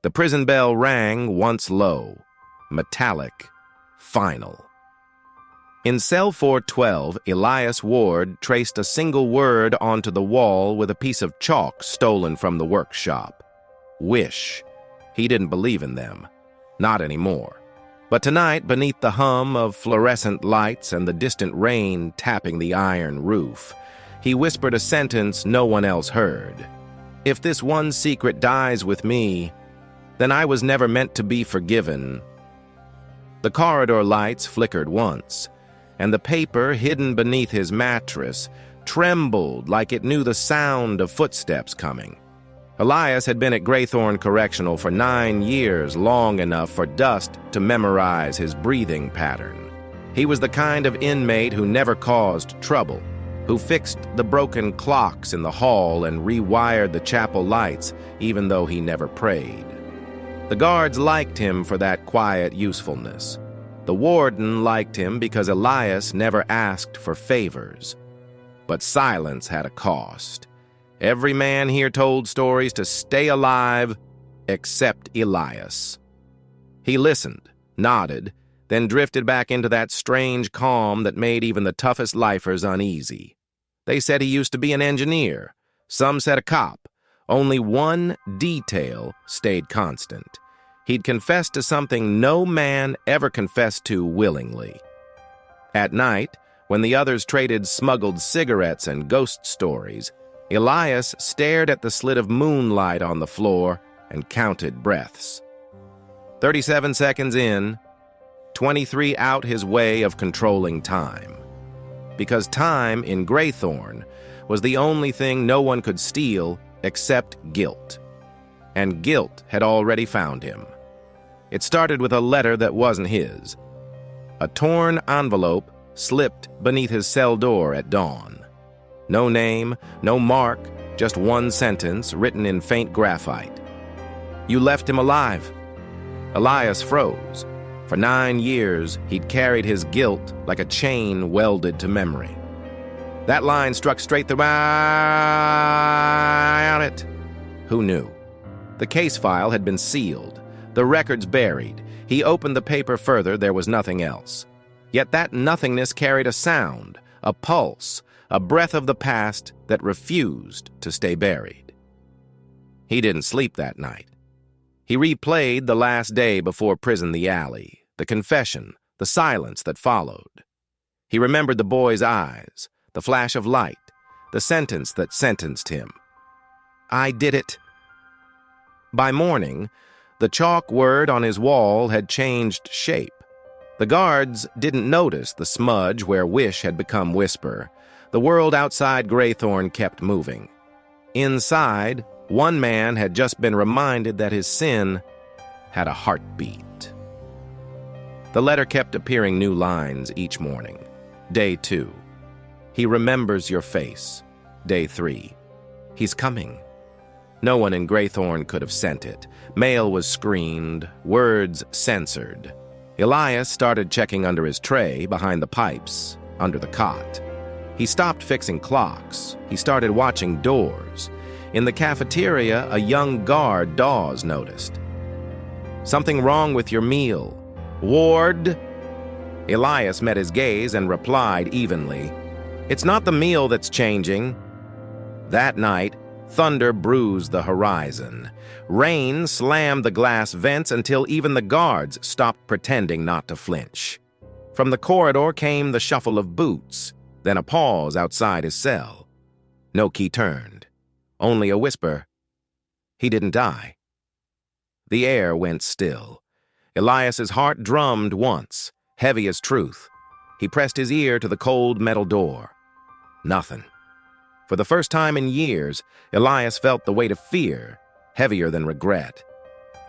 The prison bell rang once low, metallic, final. In cell 412, Elias Ward traced a single word onto the wall with a piece of chalk stolen from the workshop. Wish. He didn't believe in them. Not anymore. But tonight, beneath the hum of fluorescent lights and the distant rain tapping the iron roof, he whispered a sentence no one else heard. If this one secret dies with me, then I was never meant to be forgiven. The corridor lights flickered once, and the paper hidden beneath his mattress trembled like it knew the sound of footsteps coming. Elias had been at Graythorn Correctional for 9 years, long enough for dust to memorize his breathing pattern. He was the kind of inmate who never caused trouble, who fixed the broken clocks in the hall and rewired the chapel lights, even though he never prayed. The guards liked him for that quiet usefulness. The warden liked him because Elias never asked for favors. But silence had a cost. Every man here told stories to stay alive, except Elias. He listened, nodded, then drifted back into that strange calm that made even the toughest lifers uneasy. They said he used to be an engineer. Some said a cop. Only one detail stayed constant. He'd confessed to something no man ever confessed to willingly. At night, when the others traded smuggled cigarettes and ghost stories, Elias stared at the slit of moonlight on the floor and counted breaths. 37 seconds in, 23 out his way of controlling time. Because time in Graythorn was the only thing no one could steal except guilt. And guilt had already found him. It started with a letter that wasn't his. A torn envelope slipped beneath his cell door at dawn. No name, no mark, just one sentence written in faint graphite. You left him alive. Elias froze. For 9 years, he'd carried his guilt like a chain welded to memory. That line struck straight through it. Who knew? The case file had been sealed, the records buried. He opened the paper further, there was nothing else. Yet that nothingness carried a sound, a pulse, a breath of the past that refused to stay buried. He didn't sleep that night. He replayed the last day before prison, the alley, the confession, the silence that followed. He remembered the boy's eyes, the flash of light, the sentence that sentenced him. I did it. By morning, the chalk word on his wall had changed shape. The guards didn't notice the smudge where wish had become whisper. The world outside Graythorn kept moving. Inside, one man had just been reminded that his sin had a heartbeat. The letter kept appearing new lines each morning. Day 2. He remembers your face. Day 3. He's coming. No one in Graythorn could have sent it. Mail was screened, words censored. Elias started checking under his tray, behind the pipes, under the cot. He stopped fixing clocks. He started watching doors. In the cafeteria, a young guard, Dawes, noticed. Something wrong with your meal. Ward? Elias met his gaze and replied evenly, It's not the meal that's changing. That night, thunder bruised the horizon. Rain slammed the glass vents until even the guards stopped pretending not to flinch. From the corridor came the shuffle of boots, then a pause outside his cell. No key turned. Only a whisper. He didn't die. The air went still. Elias's heart drummed once, heavy as truth. He pressed his ear to the cold metal door. Nothing. For the first time in years, Elias felt the weight of fear, heavier than regret.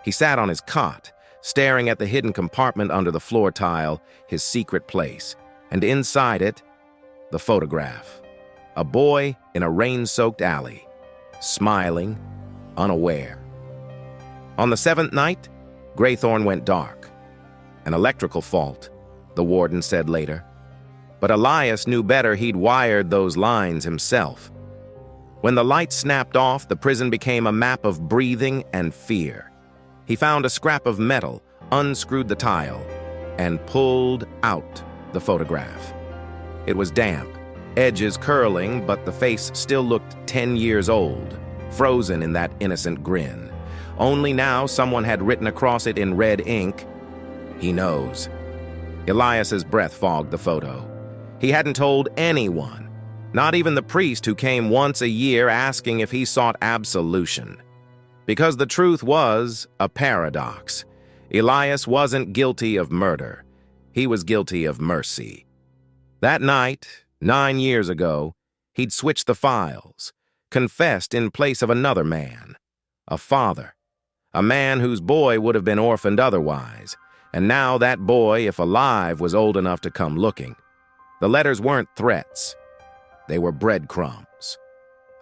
He sat on his cot, staring at the hidden compartment under the floor tile, his secret place, and inside it, the photograph. A boy in a rain-soaked alley, smiling, unaware. On the 7th night, Graythorn went dark. An electrical fault, the warden said later. But Elias knew better. He'd wired those lines himself. When the lights snapped off, the prison became a map of breathing and fear. He found a scrap of metal, unscrewed the tile, and pulled out the photograph. It was damp, edges curling, but the face still looked 10 years old, frozen in that innocent grin. Only now someone had written across it in red ink, "He knows." Elias's breath fogged the photo. He hadn't told anyone, not even the priest who came once a year asking if he sought absolution. Because the truth was a paradox. Elias wasn't guilty of murder. He was guilty of mercy. That night, 9 years ago, he'd switched the files, confessed in place of another man, a father, a man whose boy would have been orphaned otherwise, and now that boy, if alive, was old enough to come looking. The letters weren't threats. They were breadcrumbs.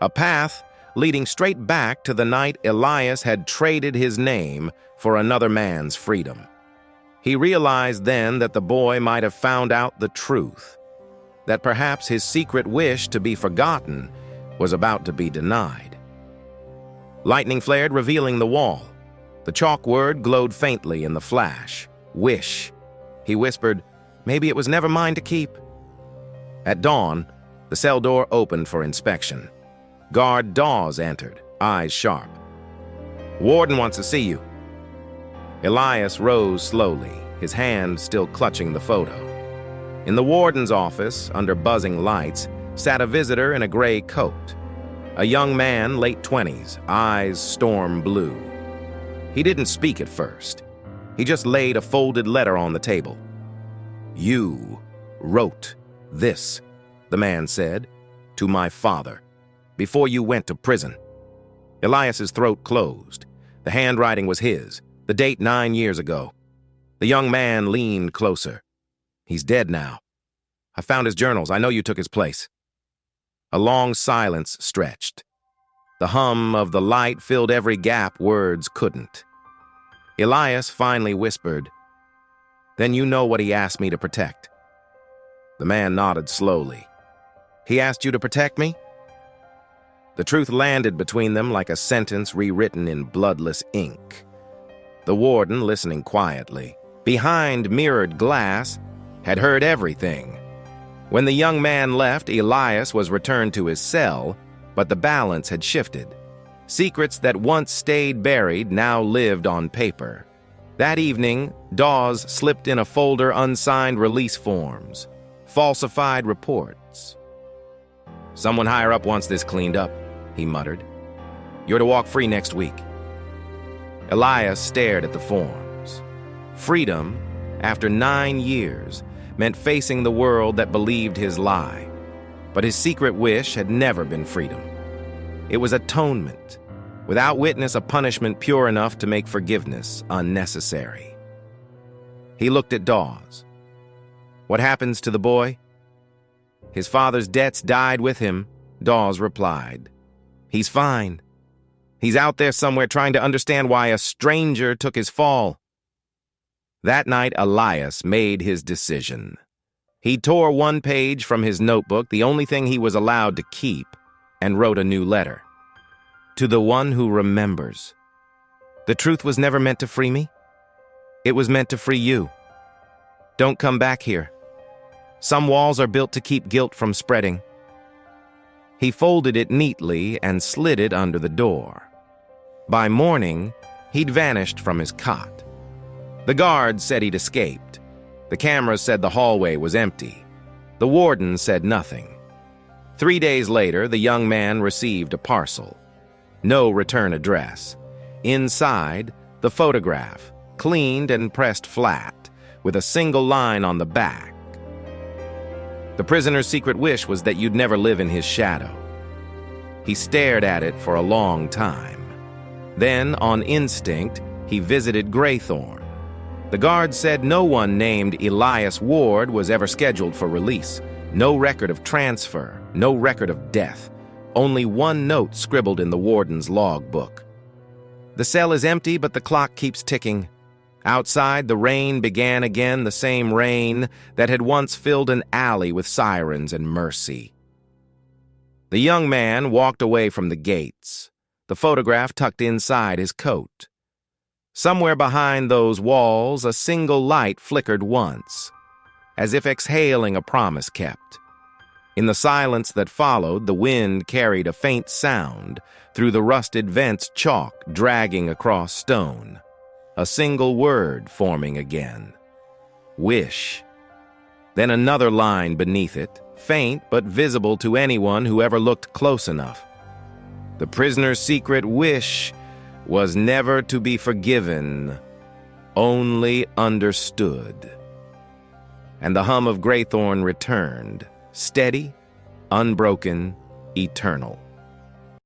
A path leading straight back to the night Elias had traded his name for another man's freedom. He realized then that the boy might have found out the truth, that perhaps his secret wish to be forgotten was about to be denied. Lightning flared, revealing the wall. The chalk word glowed faintly in the flash. Wish. He whispered, "Maybe it was never mine to keep." At dawn, the cell door opened for inspection. Guard Dawes entered, eyes sharp. "Warden wants to see you." Elias rose slowly, his hand still clutching the photo. In the warden's office, under buzzing lights, sat a visitor in a gray coat. A young man, late 20s, eyes storm blue. He didn't speak at first. He just laid a folded letter on the table. "You wrote this," the man said, "to my father, before you went to prison." Elias's throat closed. The handwriting was his, the date 9 years ago. The young man leaned closer. "He's dead now. I found his journals. I know you took his place." A long silence stretched. The hum of the light filled every gap words couldn't. Elias finally whispered, "Then you know what he asked me to protect." The man nodded slowly. "He asked you to protect me?" The truth landed between them like a sentence rewritten in bloodless ink. The warden, listening quietly, behind mirrored glass, had heard everything. When the young man left, Elias was returned to his cell, but the balance had shifted. Secrets that once stayed buried now lived on paper. That evening, Dawes slipped in a folder unsigned release forms, falsified reports. "Someone higher up wants this cleaned up," he muttered. "You're to walk free next week." Elias stared at the forms. Freedom, after 9 years, meant facing the world that believed his lie. But his secret wish had never been freedom. It was atonement, without witness a punishment pure enough to make forgiveness unnecessary. He looked at Dawes. "What happens to the boy?" "His father's debts died with him," Dawes replied. "He's fine. He's out there somewhere trying to understand why a stranger took his fall." That night, Elias made his decision. He tore one page from his notebook, the only thing he was allowed to keep, and wrote a new letter. "To the one who remembers. The truth was never meant to free me. It was meant to free you. Don't come back here. Some walls are built to keep guilt from spreading." He folded it neatly and slid it under the door. By morning, he'd vanished from his cot. The guards said he'd escaped. The cameras said the hallway was empty. The warden said nothing. 3 days later, the young man received a parcel. No return address. Inside, the photograph, cleaned and pressed flat, with a single line on the back. The prisoner's secret wish was that you'd never live in his shadow. He stared at it for a long time. Then, on instinct, he visited Graythorn. The guard said no one named Elias Ward was ever scheduled for release. No record of transfer, no record of death. Only one note scribbled in the warden's logbook. "The cell is empty, but the clock keeps ticking. Outside, the rain began again, the same rain that had once filled an alley with sirens and mercy." The young man walked away from the gates, the photograph tucked inside his coat. Somewhere behind those walls, a single light flickered once, as if exhaling a promise kept. In the silence that followed, the wind carried a faint sound through the rusted vent's chalk dragging across stone. A single word forming again. Wish. Then another line beneath it, faint but visible to anyone who ever looked close enough. The prisoner's secret wish was never to be forgiven, only understood. And the hum of Graythorn returned, steady, unbroken, eternal.